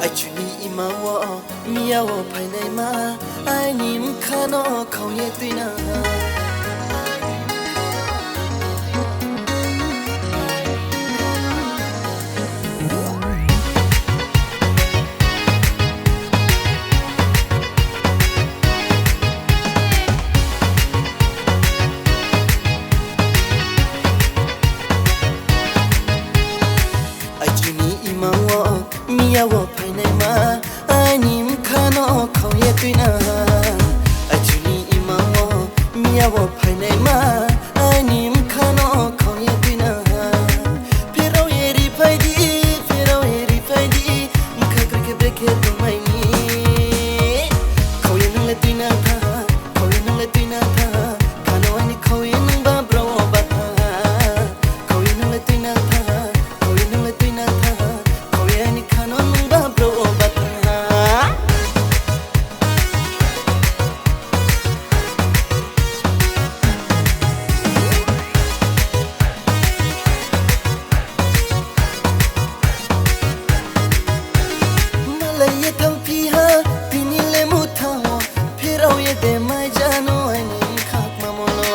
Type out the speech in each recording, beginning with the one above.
I chuni ima wo miya wo phai nai ma I nim khano khau ye tuina I chuni ima wo miya wo phai nai ma I nim khano khau ye tuina I chuni ima wo miya wo phai nai ma I nim khano khau ye tuina phero ye ri phai di mukha kar ke bekhe tumai ni khau ye nang le tuina tha khau ye nang le tuina tha khano ai ni khau ye nang ba bro ba tha khau ye nang le tuina tha khau ye nang le tuina tha khau ye ni khano nang ba bro ba tha Malay thau phi ha tini le mu thao phero ye de mai jano ai ni khak ma mono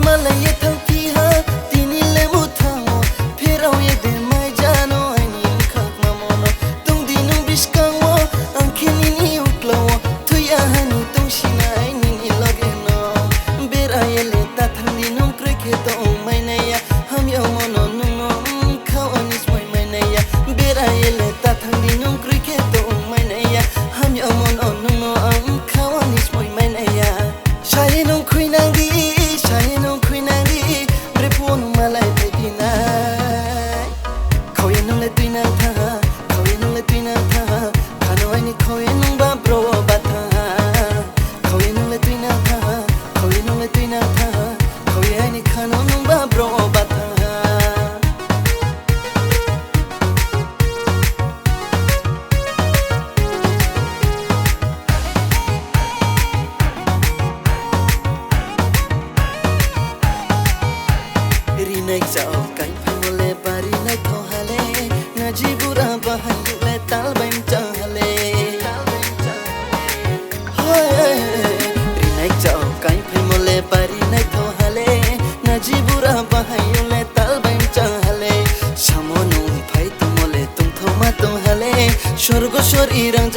Malay thau phi ha tini le mu thao phero ye de mai jano ai ni khak ma mono tung di nu biskang wo angkhini ni utlo thuya hani tung sina ai ni lage no bera ye le ta thang di nu kre khe to mai na ya ham yo mono nu no khau ani swai mai na ya bera ye le ta thang di nu kre khe to mai na ya ham yo mono nu no khau ani swai mai na ya shai nu khui nang di bre pu nu malai pe di na khau ye nu le tuina tha khau ye nu le tuina tha khano ai ni khau ye nu ba bro ba tha khau ye nu le tuina tha khau ye nu le tuina tha khau ye ai ni khano nu ba bro ba tha Rinai chao kai phangole bari nai tho hale na jibura bahan le tal baim cha hale Rinai chao kai phangole bari nai tho hale na jibura bahan le tal baim cha hale samonu phai tumole tum thoma to hale sorgo sori rang